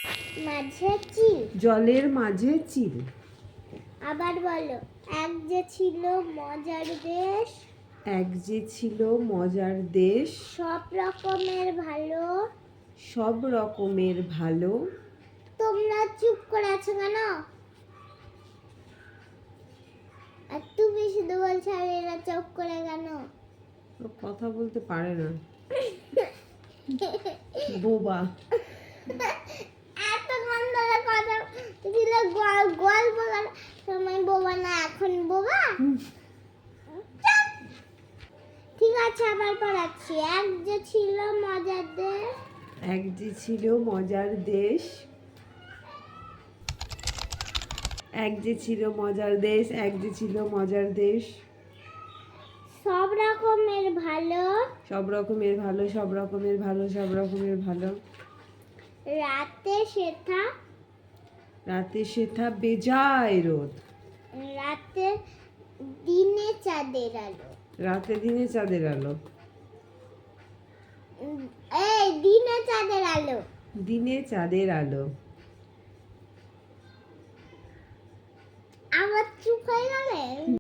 মাঝে চিল। জলের মাঝে চিল। আবার বলো। এক যে ছিল মজার দেশ। এক যে ছিল মজার দেশ। সব রকমের ভালো। সব রকমের ভালো। তোমরা চুপ করে আছো কেন? আর তুমি শুধু বলছো আর এরা চুপ করে কেন? ও কথা বলতে পারে না, বোবা। এতক্ষণ ধরে কথা ছিল, গল্প করার সময় বোবা না, এখন বোবা। চুপ! ঠিক আছে, আবার পড়াচ্ছি। এক যে ছিল মজার দেশ। এক যে ছিল মজার দেশ। এক যে ছিল মজার দেশ। এক যে ছিল মজার দেশ। সব রকমের ভালো। সব রকমের ভালো। সব রকমের ভালো। সব রকমের ভালো। রাতে সেথা। রাতে সেথা বেজায় রোদ। রাতে দিনে চাঁদের আলো। রাতে দিনে চাঁদের আলো। এই দিনে চাঁদের আলো। দিনে চাঁদের আলো। আবার চুপ হয়ে গেলে।